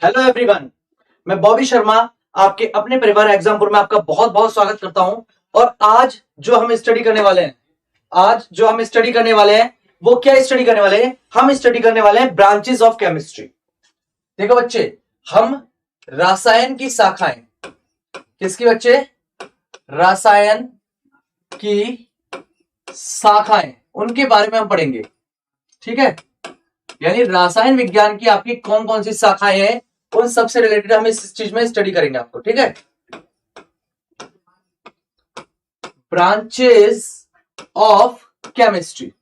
Hello everyone, मैं बॉबी शर्मा आपके अपने परिवार एग्जामपुर में आपका बहुत बहुत स्वागत करता हूं। और आज जो हम स्टडी करने वाले हैं वो क्या स्टडी करने वाले हैं? हम स्टडी करने वाले हैं ब्रांचेस ऑफ केमिस्ट्री। देखो बच्चे, हम रसायन की शाखाएं, किसकी बच्चे? रसायन की शाखाएं, उनके बारे में हम पढ़ेंगे। ठीक है, यानी रसायन विज्ञान की आपकी कौन कौन सी शाखाएं हैं, उन सबसे रिलेटेड हम इस चीज में स्टडी करेंगे आपको। ठीक है, ब्रांचेस ऑफ केमिस्ट्री।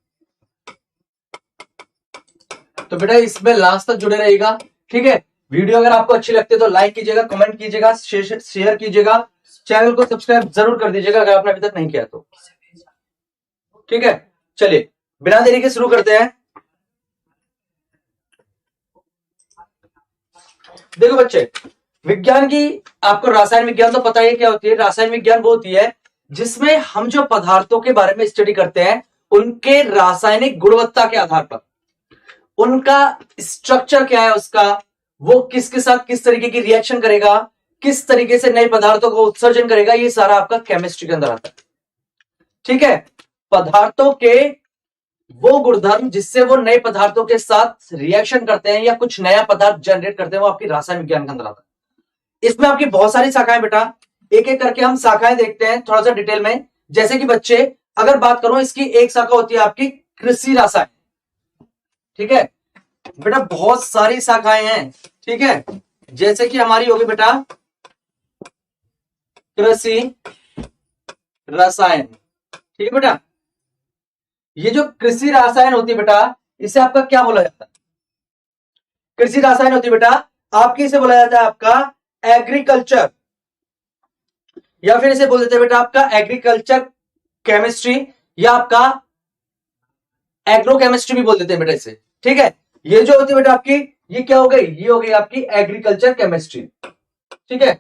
तो बेटा इसमें लास्ट तक जुड़े रहेगा। ठीक है, वीडियो अगर आपको अच्छी लगती है तो लाइक कीजिएगा, कमेंट कीजिएगा, शेयर कीजिएगा, चैनल को सब्सक्राइब जरूर कर दीजिएगा अगर आपने अभी तक नहीं किया तो। ठीक है, चलिए बिना देरी के शुरू करते हैं। देखो बच्चे, विज्ञान की आपको रासायन विज्ञान तो पता ही क्या होती है। रासायन विज्ञान वो होती है जिसमें हम जो पदार्थों के बारे में स्टडी करते हैं, उनके रासायनिक गुणवत्ता के आधार पर, उनका स्ट्रक्चर क्या है, उसका वो किसके साथ किस तरीके की रिएक्शन करेगा, किस तरीके से नए पदार्थों को उत्सर्जन करेगा, ये सारा आपका केमिस्ट्री के अंदर आता है। ठीक है, पदार्थों के वो गुणधर्म जिससे वो नए पदार्थों के साथ रिएक्शन करते हैं या कुछ नया पदार्थ जनरेट करते हैं, वो आपकी रासायन विज्ञान के अंदर आता है। इसमें आपकी बहुत सारी शाखाएं बेटा, एक एक करके हम शाखाएं देखते हैं थोड़ा सा डिटेल में। जैसे कि बच्चे, अगर बात करूं, इसकी एक शाखा होती है आपकी कृषि रसायन। ठीक है बेटा, बहुत सारी शाखाएं हैं। ठीक है, जैसे कि हमारी होगी बेटा कृषि रसायन। ठीक है बेटा, ये जो कृषि रसायन होती है बेटा, इसे आपका क्या बोला जाता है? कृषि रसायन होती है बेटा आपकी, इसे बोला जाता है आपका एग्रीकल्चर, या फिर इसे बोल देते हैं बेटा आपका एग्रीकल्चर केमिस्ट्री, या आपका एग्रो केमिस्ट्री भी बोल देते हैं बेटा इसे। ठीक है, ये जो होती है बेटा आपकी, ये क्या हो गई? ये हो गई आपकी एग्रीकल्चर केमिस्ट्री। ठीक है,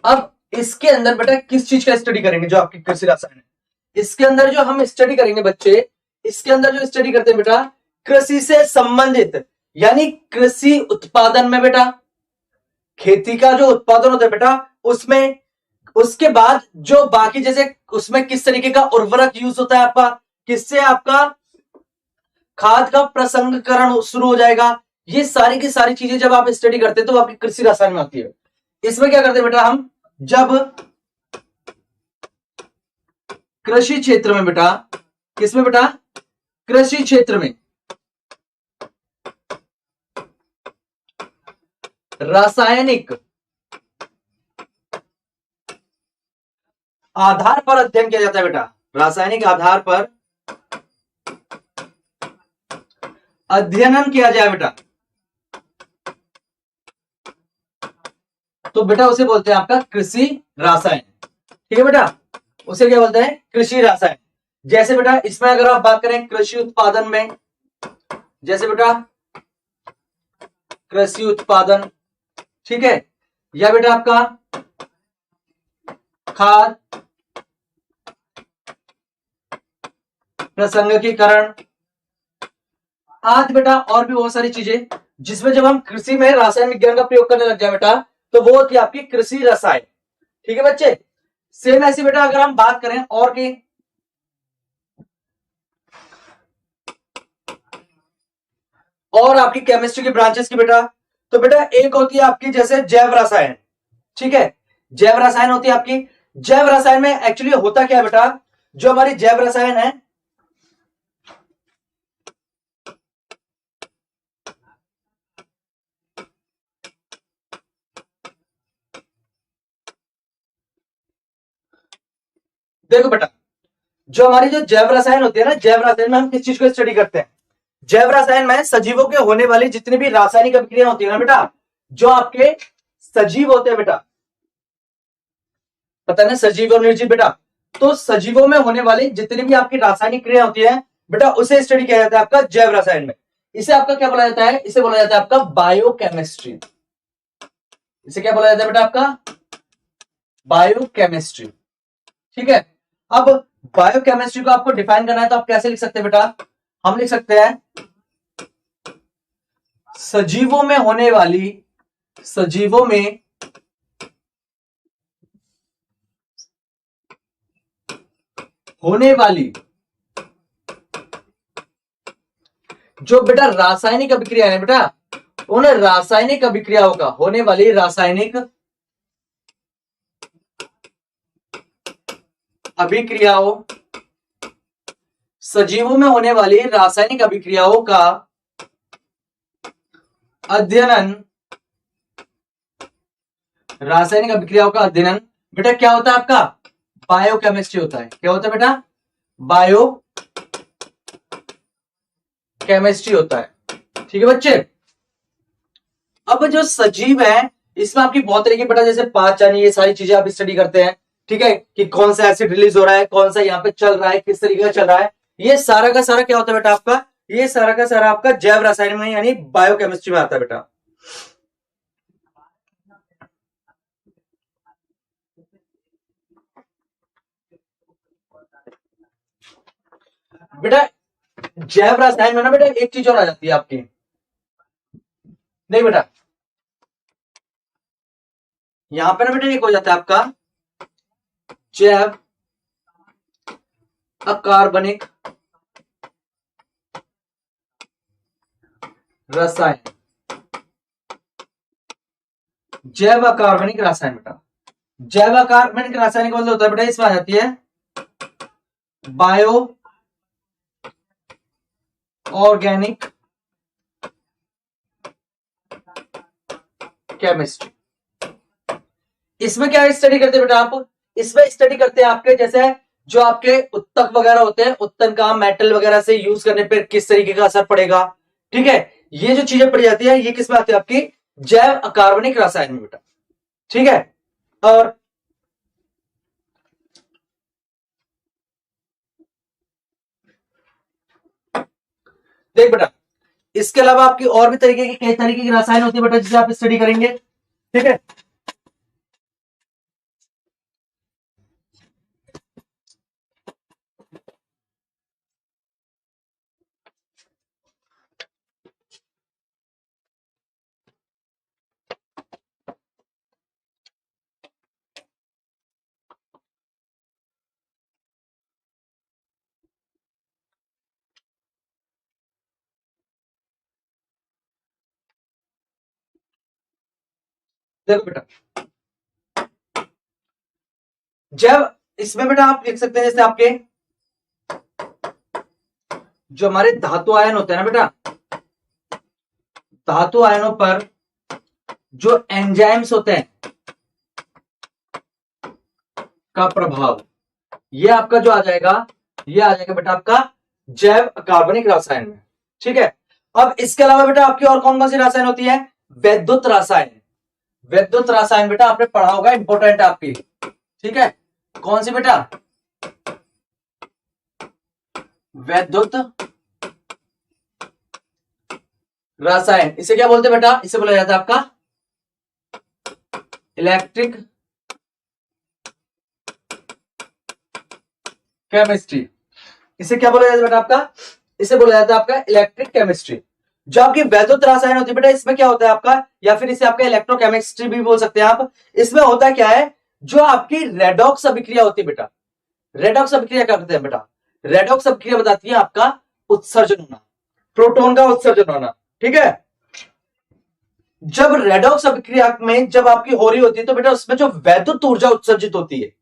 अब इसके अंदर बेटा किस चीज का स्टडी करेंगे? जो आपकी कृषि रसायन है, इसके अंदर जो हम स्टडी करेंगे बच्चे, इसके अंदर जो स्टडी करते हैं बेटा, कृषि से संबंधित, यानी कृषि उत्पादन में बेटा, खेती का जो उत्पादन होता है बेटा उसमें, उसके बाद जो बाकी, जैसे उसमें किस तरीके का उर्वरक यूज होता है आपका, किससे आपका खाद का प्रसंगकरण शुरू हो जाएगा, ये सारी की सारी चीजें जब आप स्टडी करते हैं तो आपकी कृषि रसायन में आती है। इसमें क्या करते हैं बेटा हम, जब कृषि क्षेत्र में बेटा, किसमें बेटा? कृषि क्षेत्र में रासायनिक आधार पर अध्ययन किया जाता है बेटा। रासायनिक आधार पर अध्ययन किया जाए बेटा, तो बेटा उसे बोलते हैं आपका कृषि रसायन। ठीक है बेटा, उसे क्या बोलते हैं? कृषि रसायन। जैसे बेटा इसमें अगर आप बात करें कृषि उत्पादन में, जैसे बेटा कृषि उत्पादन, ठीक है, या बेटा आपका खाद प्रसंगकीकरण आदि बेटा, और भी बहुत सारी चीजें जिसमें जब हम कृषि में रासायन विज्ञान का प्रयोग करने लग जाए बेटा, तो वो होती है आपकी कृषि रसायन। ठीक है बच्चे, सेम ऐसी बेटा अगर हम बात करें और की, और आपकी केमिस्ट्री की ब्रांचेस की बेटा, तो बेटा एक होती है आपकी जैसे जैव रसायन। ठीक है, जैव रसायन होती है आपकी। जैव रसायन में एक्चुअली होता क्या है बेटा, जो हमारी जैव रसायन है, देखो बेटा, जो हमारी जो जैव रसायन होती है ना, जैव रसायन में हम किस चीज को स्टडी करते हैं? जैव रसायन में सजीवों के होने वाली जितनी भी रासायनिक अभिक्रिया होती है ना बेटा, जो आपके सजीव होते हैं बेटा, पता ना सजीव और निर्जीव बेटा, तो सजीवों में होने वाली जितनी भी आपकी रासायनिक क्रिया होती है बेटा, उसे स्टडी किया जाता है आपका जैव रसायन में। इसे आपका क्या बोला जाता है? इसे बोला जाता है आपका बायोकेमिस्ट्री। इसे क्या बोला जाता है बेटा? आपका बायोकेमिस्ट्री। ठीक है, अब बायोकेमिस्ट्री को आपको डिफाइन करना है तो आप कैसे लिख सकते हैं बेटा? हम लिख सकते हैं सजीवों में होने वाली, सजीवों में होने वाली जो बेटा रासायनिक अभिक्रिया है बेटा, उन रासायनिक अभिक्रियाओं का, होने वाली रासायनिक अभिक्रियाओं, सजीवों में होने वाली रासायनिक अभिक्रियाओं का अध्ययन, रासायनिक अभिक्रियाओं का अध्ययन बेटा क्या होता है आपका? बायोकेमिस्ट्री होता है। क्या होता है बेटा? बायो केमिस्ट्री होता है। ठीक है बच्चे। अब जो सजीव है इसमें आपकी बहुत तरीके बेटा, जैसे पाचन, ये सारी चीजें आप स्टडी करते हैं। ठीक है, कि कौन सा एसिड रिलीज हो रहा है, कौन सा यहाँ पे चल रहा है, किस तरीके का चल रहा है, ये सारा का सारा क्या होता है बेटा आपका? ये सारा का सारा आपका जैव रसायन में यानी बायोकेमिस्ट्री में आता है बेटा। बेटा जैव रसायन में ना बेटा एक चीज और आ जाती है आपकी, नहीं बेटा, यहां पर ना बेटा एक हो जाता है आपका जैव अकार्बनिक रसायन। जैव अकार्बनिक रसायन बेटा, जैव अकार्बनिक रासायनिक मतलब होता है बेटा, इसमें आ जाती है बायो ऑर्गेनिक केमिस्ट्री। इसमें क्या स्टडी करते हैं बेटा आप? इसमें स्टडी करते हैं आपके जैसे जो आपके उत्तक वगैरह होते हैं, उत्तन का मेटल वगैरह से यूज करने पर किस तरीके का असर पड़ेगा। ठीक है, ये जो चीजें पड़ी जाती है ये किसमें आती है? आपकी जैव अकार्बनिक रसायन में बेटा। ठीक है, और देख बेटा इसके अलावा आपकी और भी तरीके की, कई तरीके की रसायन होती है बेटा जिसे आप स्टडी करेंगे। ठीक है, देखो बेटा जब इसमें बेटा आप लिख सकते हैं जैसे आपके जो हमारे धातु आयन होते हैं ना बेटा, धातु आयनों पर जो एंजाइम्स होते हैं का प्रभाव, ये आपका जो आ जाएगा, ये आ जाएगा बेटा आपका जैव कार्बनिक रसायन में। ठीक है, अब इसके अलावा बेटा आपकी और कौन कौन सी रसायन होती है? वैद्युत रसायन। वैद्युत रसायन बेटा आपने पढ़ा होगा, इंपॉर्टेंट आपकी। ठीक है, कौन सी बेटा? वैद्युत रसायन। इसे क्या बोलते हैं बेटा? इसे बोला जाता है आपका इलेक्ट्रिक केमिस्ट्री। इसे क्या बोला जाता है बेटा आपका? इसे बोला जाता है आपका इलेक्ट्रिक केमिस्ट्री। जो आपकी वैद्युत रसायन होती है बेटा, इसमें क्या होता है आपका, या फिर इसे आपका इलेक्ट्रोकेमिस्ट्री भी बोल सकते हैं आप। इसमें होता क्या है, जो आपकी रेडॉक्स अभिक्रिया होती है बेटा, रेडॉक्स अभिक्रिया क्या करते हैं बेटा? रेडॉक्स अभिक्रिया बताती है आपका उत्सर्जन होना, प्रोटॉन का उत्सर्जन होना। ठीक है, जब रेडॉक्स अभिक्रिया में जब आपकी हो रही होती है तो बेटा उसमें जो वैद्युत ऊर्जा उत्सर्जित होती है,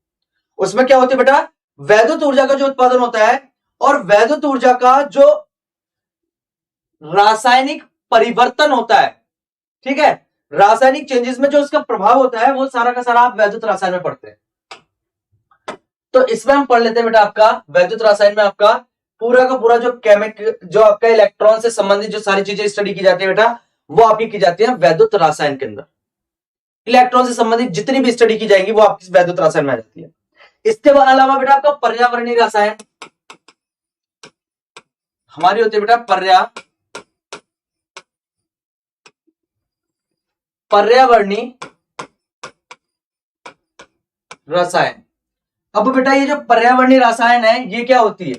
उसमें क्या होती है बेटा? वैद्युत ऊर्जा का जो उत्पादन होता है, और वैद्युत ऊर्जा का जो रासायनिक परिवर्तन होता है। ठीक है, रासायनिक चेंजेस में जो उसका प्रभाव होता है वो सारा का सारा आप वैद्युत रसायन में पढ़ते हैं। तो इसमें हम पढ़ लेते हैं बेटा आपका वैद्युत रसायन में आपका पूरा का पूरा जो जो आपका इलेक्ट्रॉन से संबंधित जो सारी चीजें स्टडी की जाती है बेटा, वो आपकी की जाती है वैद्युत रसायन के अंदर। इलेक्ट्रॉन से संबंधित जितनी भी स्टडी की जाएगी वो आपकी वैद्युत रसायन में आ जाती है। इसके अलावा बेटा आपका पर्यावरणीय रसायन हमारी होती है बेटा पर्यावरणीय रसायन। अब बेटा ये जो पर्यावरणीय रसायन है ये क्या होती है?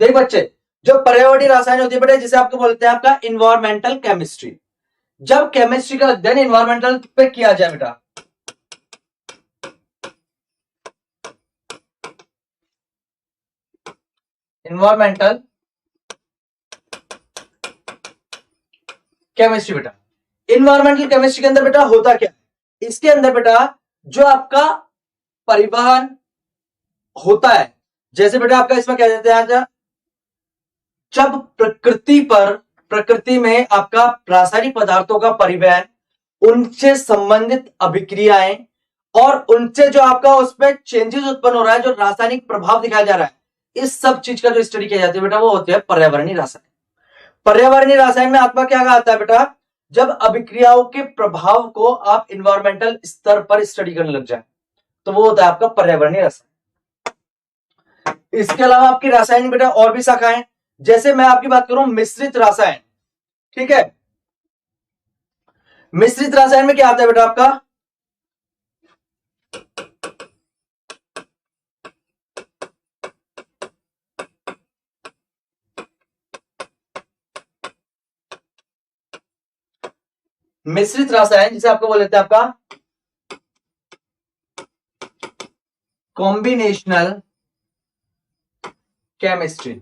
देख बच्चे, जो पर्यावरणीय रसायन होती है बेटा जिसे आपको बोलते हैं आपका इन्वायरमेंटल केमिस्ट्री। जब केमिस्ट्री का अध्ययन इन्वायरमेंटल पे किया जाए बेटा, इन्वायरमेंटल केमिस्ट्री बेटा, इन्वायरमेंटल केमिस्ट्री के अंदर बेटा होता क्या है? इसके अंदर बेटा जो आपका परिवहन होता है, जैसे बेटा आपका इसमें क्या कहते हैं, जब प्रकृति में आपका रासायनिक पदार्थों का परिवहन, उनसे संबंधित अभिक्रियाएं और उनसे जो आपका उसमें चेंजेस उत्पन्न हो रहा है, जो रासायनिक प्रभाव दिखाया जा रहा है, इस सब चीज का जो स्टडी किया जाती है बेटा वो होती है पर्यावरणीय रसायन। पर्यावरणीय रसायन में आपका क्या आता है बेटा, जब अभिक्रियाओं के प्रभाव को आप इन्वायरमेंटल स्तर पर स्टडी करने लग जाए तो वो होता है आपका पर्यावरणीय रसायन। इसके अलावा आपकी रासायनिक बेटा और भी शाखाएं, जैसे मैं आपकी बात करूं मिश्रित रसायन, ठीक है। मिश्रित रसायन में क्या आता है बेटा आपका, मिश्रित रसायन जिसे आपको बोल देते हैं आपका कॉम्बिनेशनल केमिस्ट्री।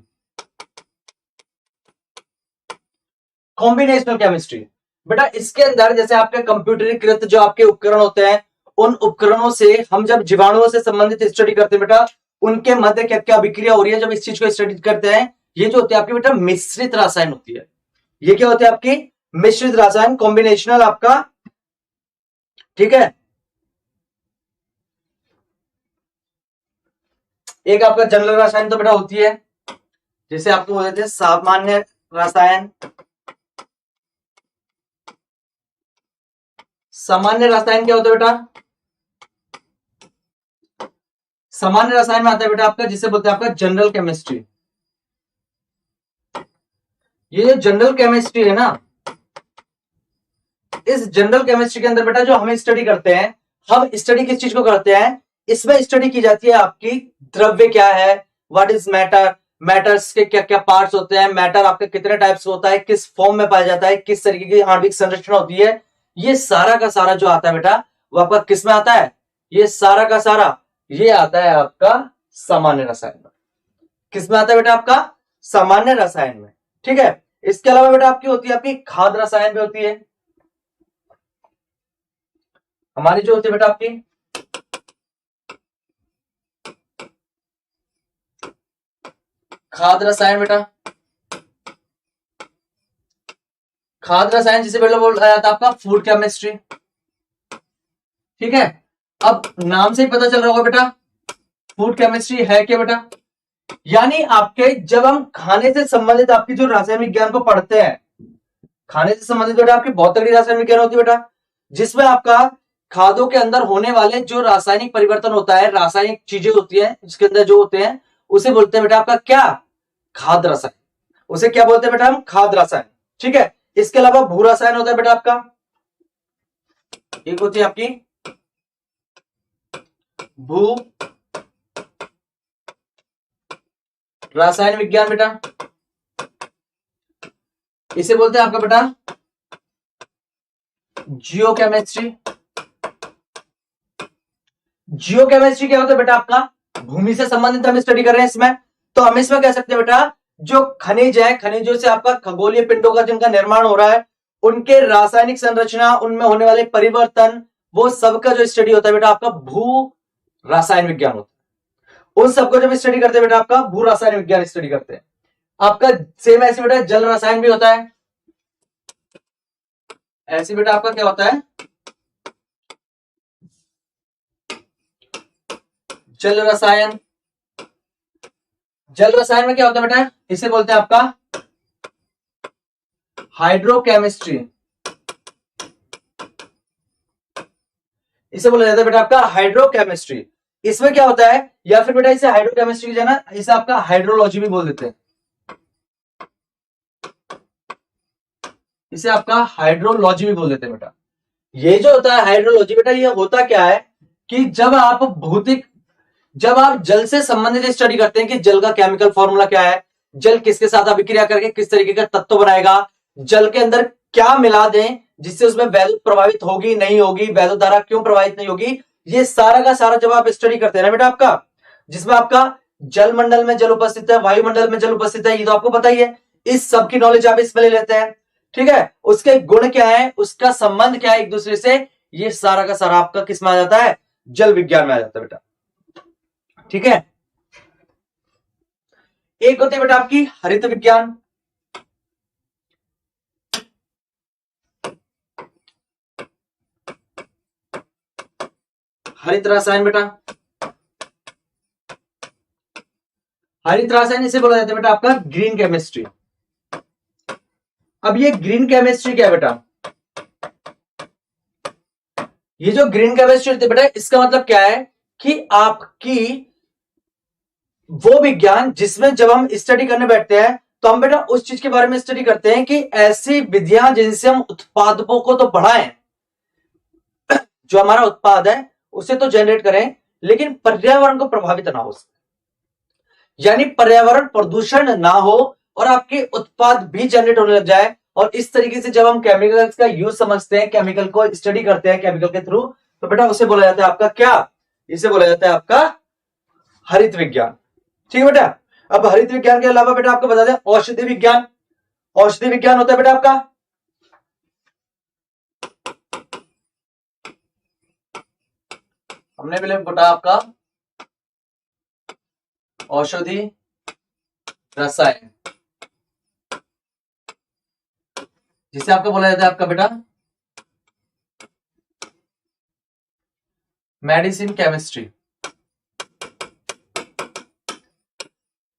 कॉम्बिनेशनल केमिस्ट्री बेटा इसके अंदर जैसे आपके कंप्यूटरीकृत जो आपके उपकरण होते हैं, उन उपकरणों से हम जब जीवाणुओं से संबंधित स्टडी करते हैं बेटा, उनके मध्य क्या क्या अभिक्रिया हो रही है, जब इस चीज को स्टडी करते हैं, ये जो होती है आपकी बेटा मिश्रित रसायन होती है। ये क्या होती है आपकी मिश्रित रसायन, कॉम्बिनेशनल आपका, ठीक है। एक आपका जनरल रसायन तो बेटा होती है, जिसे आपको बोलते हैं सामान्य रसायन। सामान्य रसायन क्या होता है बेटा, सामान्य रसायन में आता है बेटा आपका जिसे बोलते हैं आपका जनरल केमिस्ट्री। ये जो जनरल केमिस्ट्री है ना, इस जनरल केमिस्ट्री के अंदर बेटा जो हम स्टडी करते हैं, हम स्टडी किस चीज को करते हैं, इसमें स्टडी की जाती है आपकी द्रव्य क्या है, व्हाट इज मैटर, मैटर्स के क्या क्या पार्ट्स होते हैं, मैटर आपके कितने टाइप्स होता है, किस फॉर्म में पाया जाता है, किस तरीके की आणविक संरचना होती है, ये सारा का सारा जो आता है बेटा वो आपका किस में आता है, ये सारा का सारा ये आता है आपका सामान्य रसायन में। किस में आता है बेटा आपका सामान्य रसायन में, ठीक है। इसके अलावा बेटा आपकी होती है आपकी खाद्य रसायन भी होती है, हमारी जो होती है बेटा आपकी खाद्य रसायन बेटा, खाद्य रसायन जिसे बेटा बोल रहा था आपका फूड केमिस्ट्री, ठीक है। अब नाम से ही पता चल रहा होगा बेटा फूड केमिस्ट्री है क्या बेटा, यानी आपके जब हम खाने से संबंधित आपकी जो रासायनिक विज्ञान को पढ़ते हैं, खाने से संबंधित बेटा आपकी बहुत तगड़ी रासायनिक विज्ञान होती है बेटा, जिसमें आपका खादों के अंदर होने वाले जो रासायनिक परिवर्तन होता है, रासायनिक चीजें होती है उसके अंदर जो होते हैं, उसे बोलते हैं बेटा आपका क्या, खाद्य रसायन। उसे क्या बोलते हैं बेटा हम, खाद्य रसायन, ठीक है। इसके अलावा भू रसायन होता है बेटा आपका, एक होती है आपकी भू रासायन विज्ञान बेटा, इसे बोलते हैं आपका बेटा जियो केमिस्ट्री। जियो केमिस्ट्री क्या होता है बेटा आपका, भूमि से संबंधित हम स्टडी कर रहे हैं इसमें, तो हम इसमें कह सकते हैं बेटा जो खनिज है, खनिजों से आपका खगोलीय पिंडों का जिनका निर्माण हो रहा है, उनके रासायनिक संरचना, उनमें होने वाले परिवर्तन, वो सबका जो स्टडी होता है बेटा आपका भू रासायन विज्ञान होता है। उन सबको जब स्टडी करते हैं बेटा आपका भू रासायन विज्ञान स्टडी करते हैं। आपका सेम ऐसे बेटा जल रसायन भी होता है, ऐसे बेटा आपका क्या होता है जल रसायन। जल रसायन में क्या होता है बेटा, इसे बोलते हैं आपका हाइड्रोकेमिस्ट्री, इसे बोला जाता है बेटा आपका हाइड्रोकेमिस्ट्री। इसमें क्या होता है, या फिर बेटा इसे हाइड्रोकेमिस्ट्री की जगह इसे आपका हाइड्रोलॉजी भी बोल देते हैं, इसे आपका हाइड्रोलॉजी भी बोल देते हैं बेटा। ये जो होता है हाइड्रोलॉजी बेटा, ये होता क्या है कि जब आप जल से संबंधित स्टडी करते हैं कि जल का केमिकल फॉर्मूला क्या है, जल किसके साथ अभिक्रिया करके किस तरीके का तत्व बनाएगा, जल के अंदर क्या मिला दें जिससे उसमें वैद्युत प्रभावित होगी नहीं होगी, वैद्युत धारा क्यों प्रभावित नहीं होगी, ये सारा का सारा जब आप स्टडी करते हैं ना बेटा आपका, जिसमें आपका जल मंडल में जल उपस्थित है, वायुमंडल में जल उपस्थित है, ये तो आपको पता ही है, इस सब की नॉलेज आप इसमें ले लेते हैं। ठीक है, उसके गुण क्या है, उसका संबंध क्या है एक दूसरे से, ये सारा का सारा आपका किस में आ जाता है, जल विज्ञान में आ जाता है बेटा। ठीक है, एक होती है बेटा आपकी हरित विज्ञान, हरित रसायन बेटा, हरित रसायन इसे बोला जाता है बेटा आपका ग्रीन केमिस्ट्री। अब ये ग्रीन केमिस्ट्री क्या है बेटा, ये जो ग्रीन केमिस्ट्री होती है बेटा, इसका मतलब क्या है कि आपकी वो विज्ञान जिसमें जब हम स्टडी करने बैठते हैं तो हम बेटा उस चीज के बारे में स्टडी करते हैं कि ऐसी विधियां जिनसे हम उत्पादकों को तो बढ़ाएं, जो हमारा उत्पाद है उसे तो जनरेट करें, लेकिन पर्यावरण को प्रभावित ना हो, यानी पर्यावरण प्रदूषण ना हो और आपके उत्पाद भी जनरेट होने लग जाए। और इस तरीके से जब हम केमिकल्स का यूज समझते हैं, केमिकल को स्टडी करते हैं केमिकल के थ्रू, तो बेटा उसे बोला जाता है आपका क्या, इसे बोला जाता है आपका हरित विज्ञान। ठीक है बेटा, अब हरित विज्ञान के अलावा बेटा आपको बता दें औषधि विज्ञान, औषधि विज्ञान होता है बेटा आपका, हमने पहले बोला आपका औषधि रसायन, जिसे आपको बोला जाता है आपका बेटा मेडिसिन केमिस्ट्री।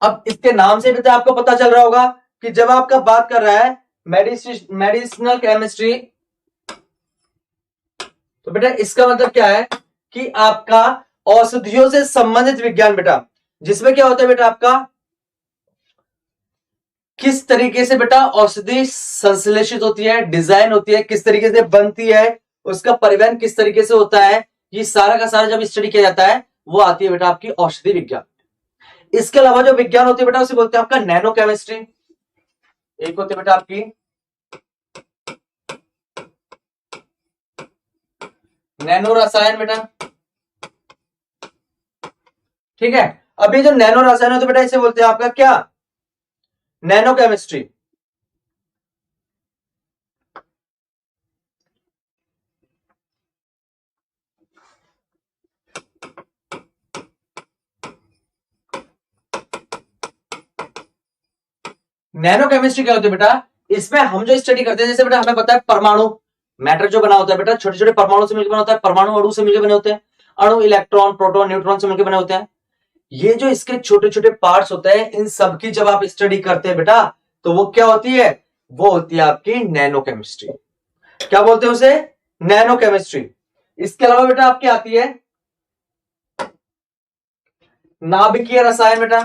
अब इसके नाम से भी आपको पता चल रहा होगा कि जब आपका बात कर रहा है मेडिसिनल केमिस्ट्री, तो बेटा इसका मतलब क्या है कि आपका औषधियों से संबंधित विज्ञान बेटा, जिसमें क्या होता है बेटा आपका किस तरीके से बेटा औषधि संश्लेषित होती है, डिजाइन होती है, किस तरीके से बनती है, उसका परिवहन किस तरीके से होता है, ये सारा का सारा जब स्टडी किया जाता है वो आती है बेटा आपकी औषधि विज्ञान। इसके अलावा जो विज्ञान होती है बेटा उसे बोलते हैं आपका नैनो केमिस्ट्री, एक होती है बेटा आपकी नैनो रसायन बेटा। ठीक है, अभी जो नैनो रसायन होते बेटा इसे बोलते हैं आपका क्या, नैनो केमिस्ट्री। नैनो केमिस्ट्री क्या होती है बेटा, इसमें हम जो स्टडी करते हैं, जैसे बेटा हमें पता है परमाणु मैटर जो बना होता है बेटा, छोटे छोटे परमाणु से मिलकर बना होता है, परमाणु अणु से मिलकर बने होते हैं, अणु इलेक्ट्रॉन प्रोटॉन न्यूट्रॉन से मिलकर बने होते हैं, ये जो इसके छोटे छोटे पार्ट्स होते हैं इन सब की जब आप स्टडी करते हैं बेटा तो वो क्या होती है, वो होती है आपकी नैनो केमिस्ट्री। क्या बोलते हैं उसे, नैनो केमिस्ट्री। इसके अलावा बेटा आपकी आती है नाभिकीय रसायन बेटा,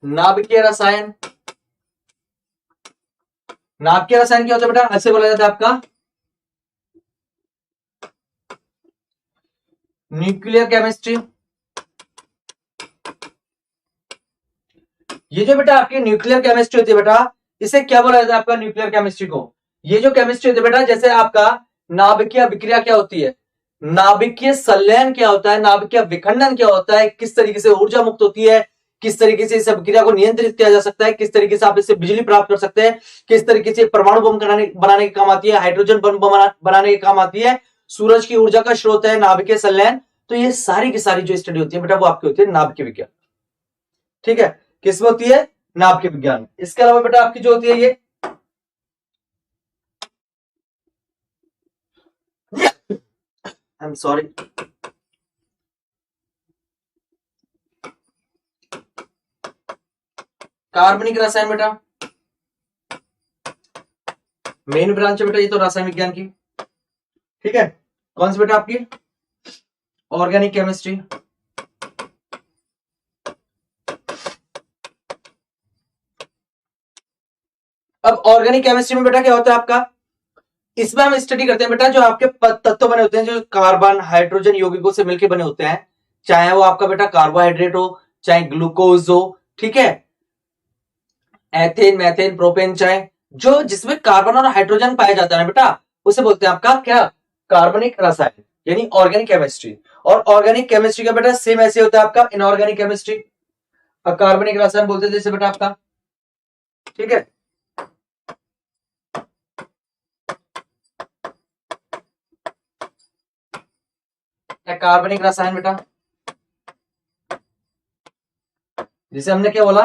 नाभिकीय रसायन, नाभिकीय रसायन क्या होता है बेटा, ऐसे बोला जाता है आपका न्यूक्लियर केमिस्ट्री। ये जो बेटा आपकी न्यूक्लियर केमिस्ट्री होती है बेटा, इसे क्या बोला जाता है आपका न्यूक्लियर केमिस्ट्री को, ये जो केमिस्ट्री होती है बेटा, जैसे आपका नाभिकीय अभिक्रिया क्या होती है, नाभिकीय संलयन क्या होता है, नाभिकीय विखंडन क्या होता है, किस तरीके से ऊर्जा मुक्त होती है, किस तरीके से इस अभिक्रिया को नियंत्रित किया जा सकता है, किस तरीके से आप इससे बिजली प्राप्त कर सकते हैं, किस तरीके से परमाणु बम बनाने के काम आती है, हाइड्रोजन बम बनाने के काम आती है, सूरज की ऊर्जा का स्रोत है नाभिकीय संलयन। तो ये सारी की सारी जो स्टडी होती है बेटा वो आपकी होती है नाभिकीय विज्ञान। ठीक है, किसमें होती है, नाभिकीय विज्ञान। इसके अलावा बेटा आपकी जो होती है ये आई एम सॉरी, कार्बनिक रसायन बेटा, मेन ब्रांच है बेटा ये तो रसायन विज्ञान की। ठीक है, कौन सी बेटा आपकी ऑर्गेनिक केमिस्ट्री। अब ऑर्गेनिक केमिस्ट्री में बेटा क्या होता है आपका, इसमें हम स्टडी करते हैं बेटा जो आपके तत्व बने होते हैं, जो कार्बन हाइड्रोजन यौगिकों से मिलकर बने होते हैं, चाहे वो आपका बेटा कार्बोहाइड्रेट हो, चाहे ग्लूकोज हो, ठीक है, एथेन मैथेन प्रोपेन, चाहे जो जिसमें कार्बन और हाइड्रोजन पाया जाता है ना बेटा, उसे बोलते हैं आपका क्या, कार्बनिक रसायन, यानी ऑर्गेनिक केमिस्ट्री। और ऑर्गेनिक केमिस्ट्री का बेटा सेम ऐसे होता है आपका इनऑर्गेनिक केमिस्ट्री, कार्बनिक रसायन बोलते हैं जैसे बेटा आपका, ठीक है। कार्बनिक रसायन बेटा, जिसे हमने क्या बोला,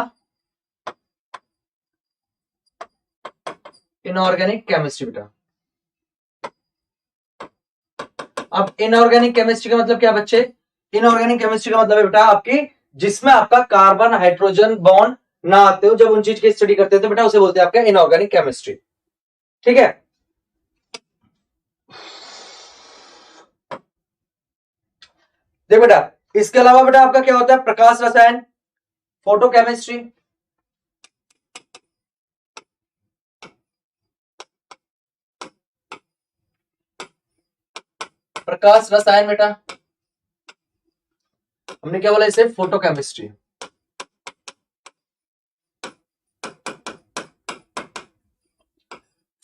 इनऑर्गेनिक केमिस्ट्री बेटा। अब इनऑर्गेनिक केमिस्ट्री का मतलब क्या बच्चे, इनऑर्गेनिक केमिस्ट्री का मतलब है बेटा आपकी जिसमें आपका कार्बन हाइड्रोजन बॉन्ड ना आते हो, जब उन चीज की स्टडी करते हैं तो बेटा उसे बोलते हैं आपका इनऑर्गेनिक केमिस्ट्री, ठीक है। देख बेटा, इसके अलावा बेटा आपका क्या होता है, प्रकाश रसायन, फोटो केमिस्ट्री, प्रकाश रसायन बेटा, हमने क्या बोला इसे, फोटो केमिस्ट्री।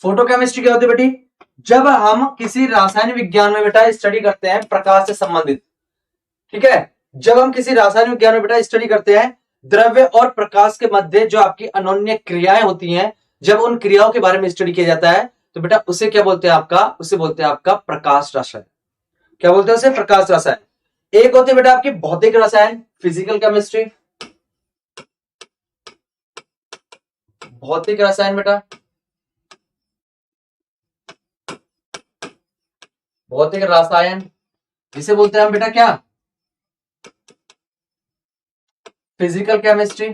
फोटो केमिस्ट्री क्या होती है बेटी, जब हम किसी रासायनिक विज्ञान में बेटा स्टडी करते हैं प्रकाश से संबंधित, ठीक है, जब हम किसी रासायनिक विज्ञान में बेटा स्टडी करते हैं द्रव्य और प्रकाश के मध्य जो आपकी अनोन्य क्रियाएं होती हैं, जब उन क्रियाओं के बारे में स्टडी किया जाता है तो बेटा उसे क्या बोलते हैं आपका, उसे बोलते हैं आपका प्रकाश रसायन। क्या बोलते हैं उसे, प्रकाश रसायन। एक होती है बेटा आपकी भौतिक रसायन, फिजिकल केमिस्ट्री, भौतिक रसायन बेटा, भौतिक रसायन जिसे बोलते हैं हम बेटा क्या, फिजिकल केमिस्ट्री।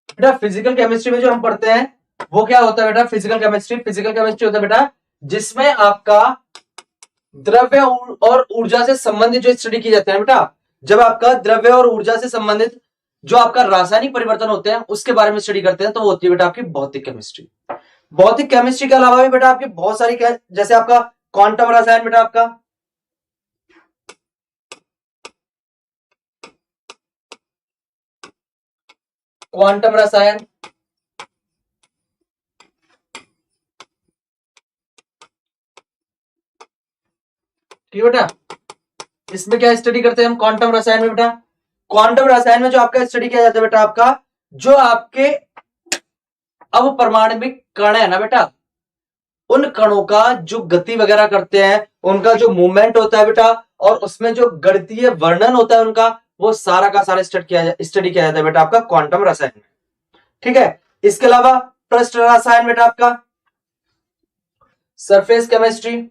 बेटा फिजिकल केमिस्ट्री में जो हम पढ़ते हैं वो क्या होता है बेटा, फिजिकल केमिस्ट्री, फिजिकल केमिस्ट्री होता है बेटा जिसमें आपका द्रव्य और ऊर्जा से संबंधित जो स्टडी की जाती है बेटा, जब आपका द्रव्य और ऊर्जा से संबंधित जो आपका रासायनिक परिवर्तन होते हैं उसके बारे में स्टडी करते हैं तो वो होती है बेटा आपकी भौतिक केमिस्ट्री। भौतिक केमिस्ट्री के अलावा भी बेटा आपकी बहुत सारी, जैसे आपका क्वांटम रसायन बेटा आपका, क्वांटम रसायन, ठीक है बेटा, इसमें क्या स्टडी करते हैं हम क्वांटम रसायन में बेटा, क्वांटम रसायन में जो आपका स्टडी किया जाता है बेटा आपका जो आपके अब परमाणविक कण है ना बेटा, उन कणों का जो गति वगैरह करते हैं, उनका जो मूवमेंट होता है बेटा, और उसमें जो गणितीय वर्णन होता है उनका, वो सारा का सारा स्टडी किया जाता है बेटा आपका क्वांटम रसायन में, ठीक है। इसके अलावा पृष्ठ रसायन बेटा आपका, सरफेस केमिस्ट्री,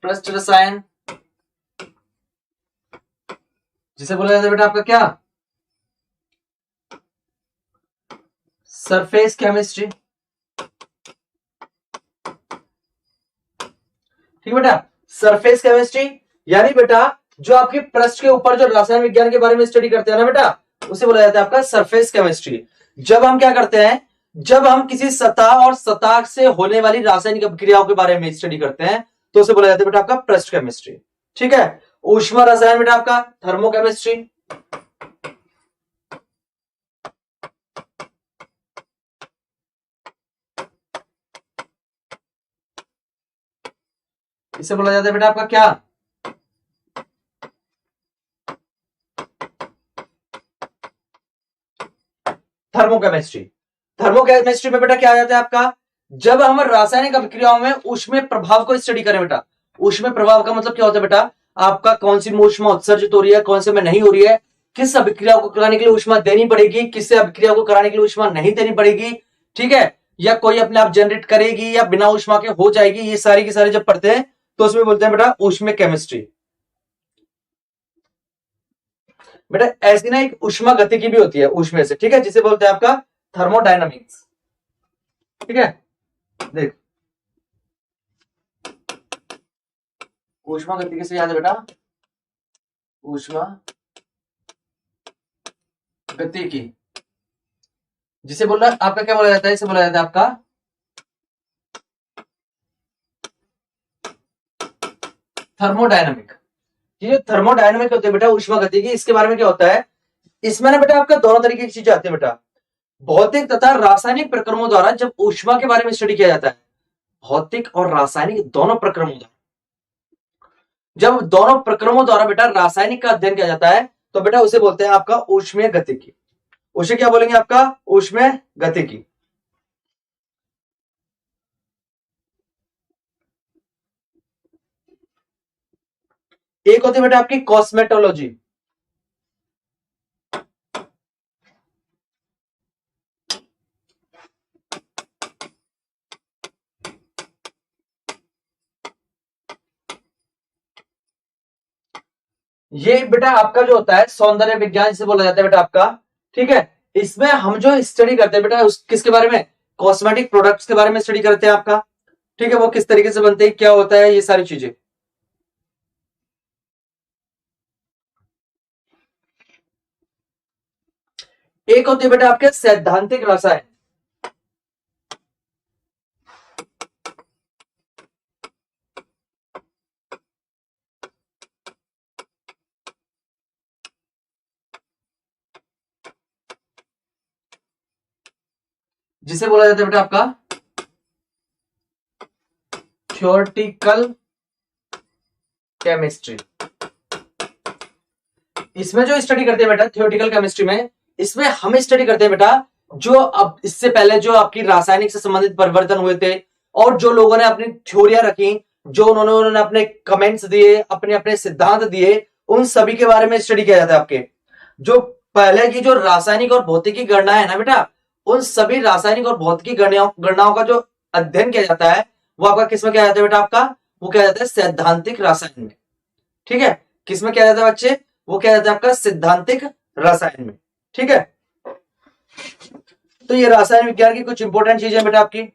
पृष्ठ रसायन जिसे बोला जाता है बेटा आपका क्या, सरफेस केमिस्ट्री, ठीक बेटा। सरफेस केमिस्ट्री यानी बेटा जो आपके पृष्ठ के ऊपर जो रासायन विज्ञान के बारे में स्टडी करते हैं ना बेटा, उसे बोला जाता है आपका सरफेस केमिस्ट्री। जब हम क्या करते हैं, जब हम किसी सतह और सतह से होने वाली रासायनिक अभिक्रियाओं के बारे में स्टडी करते हैं तो उसे बोला जाता है बेटा आपका पृष्ठ केमिस्ट्री, ठीक है। ऊष्मा रसायन बेटा आपका थर्मोकेमिस्ट्री, इसे बोला जाता है बेटा आपका क्या, थर्मोकेमिस्ट्री। थर्मोकेमिस्ट्री में बेटा क्या आ जाता है आपका, जब हम रासायनिक अभिक्रियाओं में ऊष्मीय प्रभाव को स्टडी करें बेटा, ऊष्मीय प्रभाव का मतलब क्या होता है बेटा, आपका कौन सी ऊष्मा उत्सर्जित हो रही है, कौन से में नहीं हो रही है, किस अभिक्रिया को कराने के लिए ऊष्मा देनी पड़ेगी, किस अभिक्रिया को कराने के लिए ऊष्मा नहीं देनी पड़ेगी, ठीक है, या कोई अपने आप जनरेट करेगी या बिना ऊष्मा के हो जाएगी, ये सारी की सारी जब पढ़ते हैं तो उसमें बोलते हैं बेटा ऊष्मीय केमिस्ट्री। बेटा ऐसी ना एक ऊष्मा गतिकी भी होती है ऊष्मे से, ठीक है, जिसे बोलते हैं आपका थर्मोडायनामिक्स, ठीक है। देख ऊष्मा गतिकी से याद है बेटा, ऊष्मा गतिकी, जिसे बोलना आपका क्या बोला जाता है, इसे बोला जाता है आपका थर्मोडायनामिक। ये जो थर्मोडायनामिक होते हैं बेटा ऊष्मा गतिकी, इसके बारे में क्या होता है, इसमें ना बेटा आपका दोनों तरीके की चीजें आती है बेटा। भौतिक तथा रासायनिक प्रक्रमों द्वारा जब ऊष्मा के बारे में स्टडी किया जाता है, भौतिक और रासायनिक दोनों प्रक्रमों द्वारा, जब दोनों प्रक्रमों द्वारा बेटा रासायनिक का अध्ययन किया जाता है, तो बेटा उसे बोलते हैं आपका ऊष्मीय गतिकी। उसे क्या बोलेंगे आपका, ऊष्मीय गतिकी। एक होती है बेटा आपकी कॉस्मेटोलॉजी। ये बेटा आपका जो होता है सौंदर्य विज्ञान जिसे बोला जाता है बेटा आपका, ठीक है। इसमें हम जो स्टडी करते हैं बेटा उस किसके बारे में, कॉस्मेटिक प्रोडक्ट्स के बारे में स्टडी करते हैं आपका, ठीक है। वो किस तरीके से बनते हैं, क्या होता है, ये सारी चीजें। एक होती है बेटा आपके सैद्धांतिक रसायन। जिसे बोला जाता है बेटा आपका थ्योरेटिकल केमिस्ट्री। इसमें जो स्टडी करते हैं बेटा थ्योरेटिकल केमिस्ट्री में, इसमें हम स्टडी करते हैं बेटा जो अब इससे पहले जो आपकी रासायनिक से संबंधित परिवर्तन हुए थे, और जो लोगों ने अपनी थ्योरियां रखी, जो उन्होंने अपने कमेंट्स दिए, अपने अपने सिद्धांत दिए, उन सभी के बारे में स्टडी किया जाता है। आपके जो पहले की जो रासायनिक और भौतिकी गणना है ना बेटा, उन सभी रासायनिक और भौतिकी गणनाओं का जो अध्ययन किया जाता है, वो आपका किसमें किया जाता है बेटा, आपका वो किया जाता है सैद्धांतिक रसायन में, ठीक है। किसमें किया जाता है बच्चे, वो किया जाता है आपका सैद्धांतिक रसायन में, ठीक है। तो ये रासायन विज्ञान की कुछ इंपॉर्टेंट चीजें बेटा आपकी।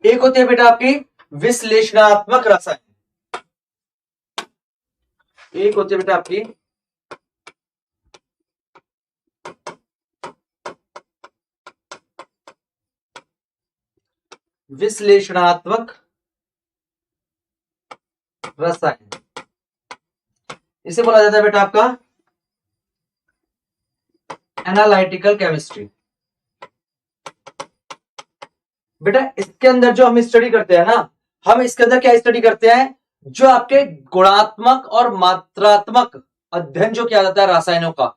एक होती है बेटा आपकी विश्लेषणात्मक रसायन। एक होती है बेटा आपकी विश्लेषणात्मक रसायन, इसे बोला जाता है बेटा आपका एनालिटिकल केमिस्ट्री। बेटा इसके अंदर जो हम स्टडी करते हैं ना, हम इसके अंदर क्या स्टडी करते हैं, जो आपके गुणात्मक और मात्रात्मक अध्ययन जो किया जाता है रासायनों का,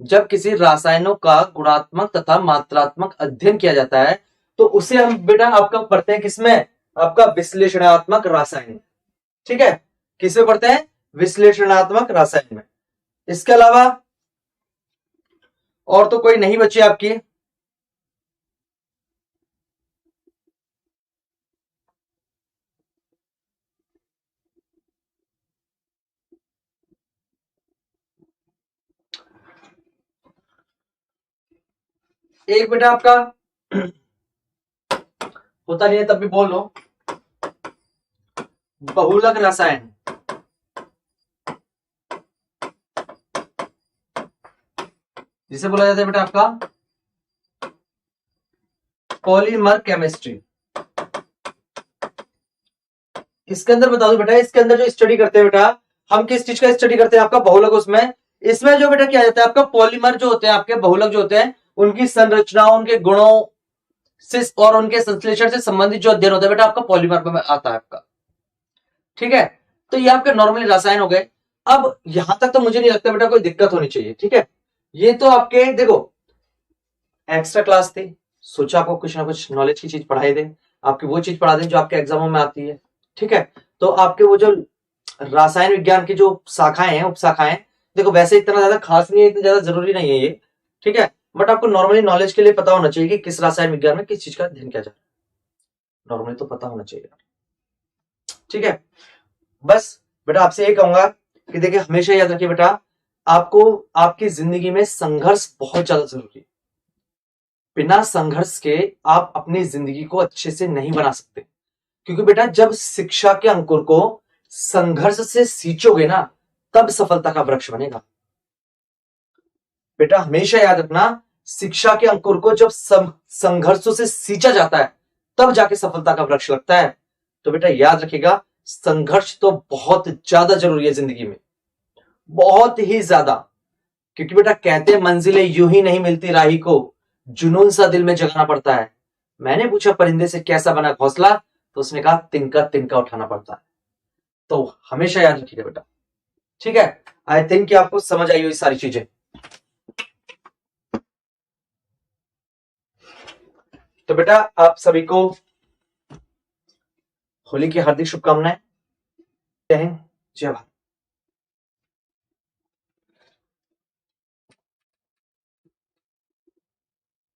जब किसी रासायनों का गुणात्मक तथा मात्रात्मक अध्ययन किया जाता है, तो उसे हम बेटा आपका पढ़ते हैं किसमें, आपका विश्लेषणात्मक रसायन, ठीक है। किसमें पढ़ते हैं, विश्लेषणात्मक रसायन में। इसके अलावा और तो कोई नहीं बची आपकी। एक बेटा आपका होता नहीं है तब भी बोल लो, बहुलक रसायन। जिसे बोला जाता है बेटा आपका पॉलीमर केमिस्ट्री। इसके अंदर बता दो बेटा, इसके अंदर जो स्टडी करते हैं बेटा, हम किस चीज का स्टडी करते हैं, आपका बहुलक। उसमें इसमें जो बेटा क्या जाता है, आपका पॉलीमर जो होते हैं, आपके बहुलक जो होते हैं, उनकी संरचना, उनके गुणों से और उनके संश्लेषण से संबंधित जो अध्ययन होता है बेटा, आपका पॉलीमर में आता है आपका, ठीक है। तो ये आपके नॉर्मली रसायन हो गए। अब यहां तक तो मुझे नहीं लगता बेटा कोई दिक्कत होनी चाहिए, ठीक है। ये तो आपके देखो एक्स्ट्रा क्लास थी, सोचा आपको कुछ ना कुछ नॉलेज की चीज पढ़ाई दे, आपकी वो चीज पढ़ा दें जो आपके एग्जामों में आती है, ठीक है। तो आपके वो जो रासायन विज्ञान की जो शाखाएं हैं, उपशाखाएं, देखो वैसे इतना ज्यादा खास नहीं है, इतना ज्यादा जरूरी नहीं है ये, ठीक है। बट आपको नॉर्मली नॉलेज के लिए पता होना चाहिए कि किस रासायन विज्ञान में किस चीज का अध्ययन किया जाए, नॉर्मली तो पता होना चाहिए, ठीक है। बस बेटा आपसे ये कहूंगा कि देखिए हमेशा याद रखिए बेटा, आपको आपकी जिंदगी में संघर्ष बहुत ज्यादा जरूरी है। बिना संघर्ष के आप अपनी जिंदगी को अच्छे से नहीं बना सकते, क्योंकि बेटा जब शिक्षा के अंकुर को संघर्ष से सींचोगे ना, तब सफलता का वृक्ष बनेगा। बेटा हमेशा याद रखना, शिक्षा के अंकुर को जब संघर्षों से सींचा जाता है, तब जाके सफलता का वृक्ष लगता है। तो बेटा याद रखिएगा, संघर्ष तो बहुत ज्यादा जरूरी है जिंदगी में, बहुत ही ज्यादा। क्योंकि बेटा कहते हैं मंजिलें यूं ही नहीं मिलती राही को, जुनून सा दिल में जगाना पड़ता है। मैंने पूछा परिंदे से कैसा बना घोंसला, तो उसने कहा तिनका तिनका उठाना पड़ता है। तो हमेशा याद रखिएगा बेटा, ठीक है। आई थिंक कि आपको समझ आई हुई सारी चीजें। तो बेटा आप सभी को होली की हार्दिक शुभकामनाएं। जय हिंद, जय भारत।